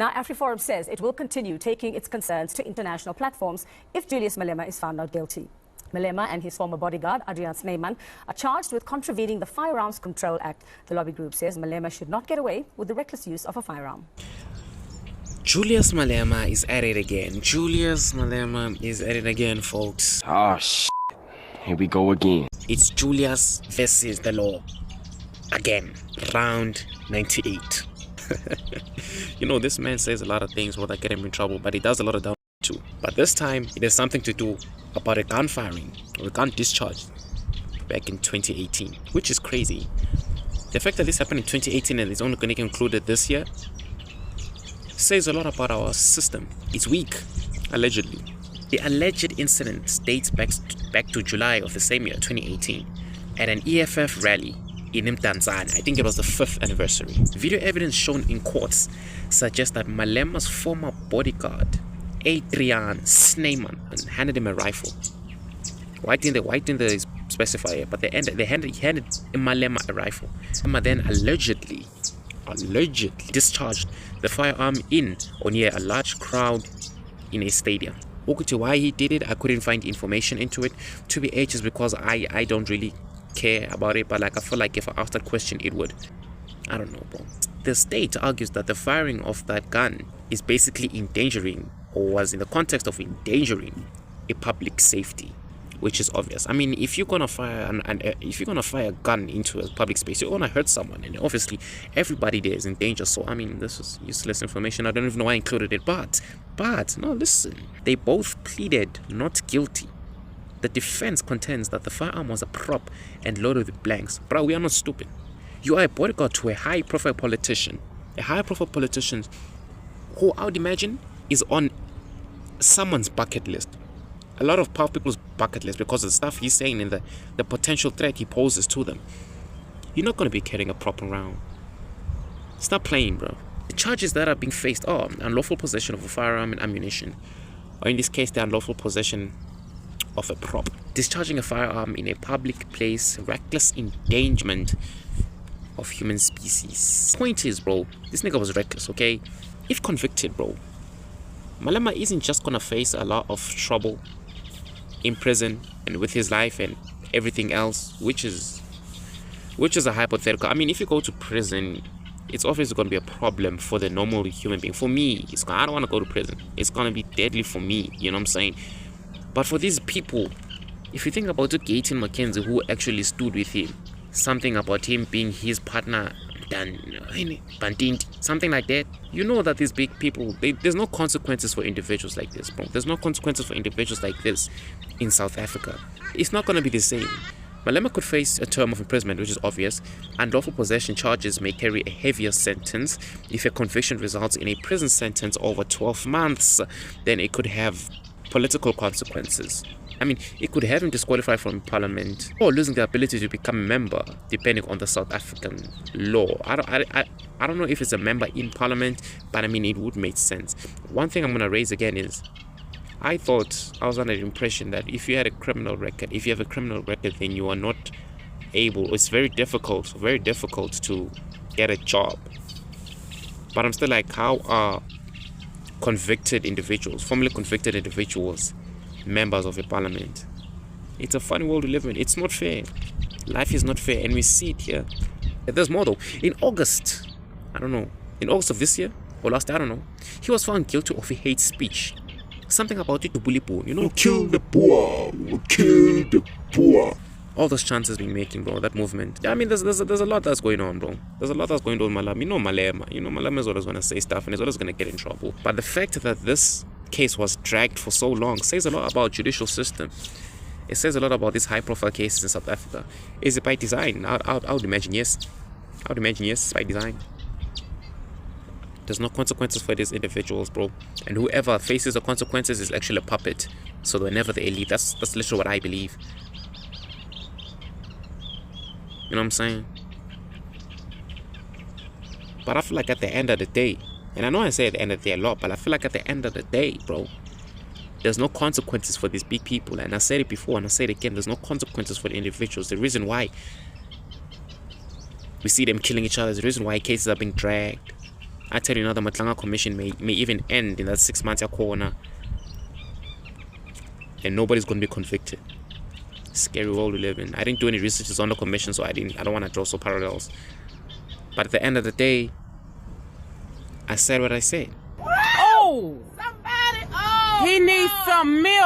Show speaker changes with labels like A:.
A: Now, AfriForum says it will continue taking its concerns to international platforms if Julius Malema is found not guilty. Malema and his former bodyguard, Julius Malema, are charged with contravening the Firearms Control Act. The lobby group says Malema should not get away with the reckless use of a firearm.
B: Julius Malema is at it again. Julius Malema is at it again, folks.
C: Oh, shit. Here we go again.
B: It's Julius versus the law. Again, round 98. You know, this man says a lot of things that get him in trouble, but he does a lot of dumb too. But this time, it has something to do about a gun firing or a gun discharge back in 2018, which is crazy. The fact that this happened in 2018 and it's only going to get included this year says a lot about our system. It's weak, allegedly. The alleged incident dates back to July of the same year, 2018, at an EFF rally in Mdantsane. I think it was the 5th anniversary. Video evidence shown in courts suggests that Malema's former bodyguard, Adrian Snyman, handed him a rifle. Why didn't they specify it? But he handed Malema a rifle. Malema then allegedly discharged the firearm in or near a large crowd in a stadium. Why he did it, I couldn't find information into it. To be honest, because I don't really care about it, but like I feel like if I asked that question, it would. I don't know, bro. The state argues that the firing of that gun is basically endangering, or was in the context of endangering, a public safety, which is obvious. I mean, if you're gonna fire if you're gonna fire a gun into a public space, you're gonna hurt someone, and obviously everybody there is in danger. So I mean, this is useless information. I don't even know why I included it, but no, listen, they both pleaded not guilty. The defense contends that the firearm was a prop and loaded with blanks. Bro, we are not stupid. You are a bodyguard to a high-profile politician. A high-profile politician who I would imagine is on someone's bucket list. A lot of powerful people's bucket list because of the stuff he's saying and the potential threat he poses to them. You're not going to be carrying a prop around. Stop playing, bro. The charges that are being faced are unlawful possession of a firearm and ammunition, or in this case, the unlawful possession of a prop, discharging a firearm in a public place, reckless endangerment of human species. Point is, bro, this nigga was reckless, okay? If convicted, bro, Malema isn't just gonna face a lot of trouble in prison and with his life and everything else, which is a hypothetical. I mean, if you go to prison, it's obviously going to be a problem for the normal human being. For me, I don't want to go to prison. It's going to be deadly for me, you know what I'm saying? But for these people, if you think about Gaten Mackenzie, who actually stood with him, something about him being his partner, something like that, you know that these big people, there's no consequences for individuals like this, bro. There's no consequences for individuals like this in South Africa. It's not going to be the same. Malema could face a term of imprisonment, which is obvious. Unlawful possession charges may carry a heavier sentence. If a conviction results in a prison sentence over 12 months, then it could have political consequences. I mean, it could have him disqualified from parliament or losing the ability to become a member, depending on the South African law. I don't know if it's a member in parliament, but I mean, it would make sense. One thing I'm going to raise again is, I was under the impression that if you have a criminal record, then you are not able, it's very difficult to get a job. But I'm still like, how are formerly convicted individuals, members of a parliament? It's a funny world we live in. It's not fair. Life is not fair, and we see it here. There's more though. In August of this year or last, I don't know, he was found guilty of a hate speech. Something about it to bully poor, you know?
D: We'll kill the poor. We'll kill the poor.
B: All those chances being making, bro, that movement. I mean, there's a lot that's going on, bro. There's a lot that's going on with Malema. Malema is always going to say stuff and he's always going to get in trouble. But the fact that this case was dragged for so long says a lot about judicial system. It says a lot about these high-profile cases in South Africa. Is it by design? I would imagine yes. I would imagine yes, by design. There's no consequences for these individuals, bro. And whoever faces the consequences is actually a puppet. So they're never the elite. That's literally what I believe. You know what I'm saying? But I feel like at the end of the day, and I know I say at the end of the day a lot, but I feel like at the end of the day, bro, there's no consequences for these big people. And I said it before and I say it again, there's no consequences for the individuals. The reason why we see them killing each other is the reason why cases are being dragged. I tell you now, the Matlanga Commission may even end in that 6 months corner, and nobody's going to be convicted. Scary world we live in. I didn't do any researches on the commission, so I don't want to draw so parallels. But at the end of the day, I said what I said.
E: Oh! Somebody! Oh! He needs some milk!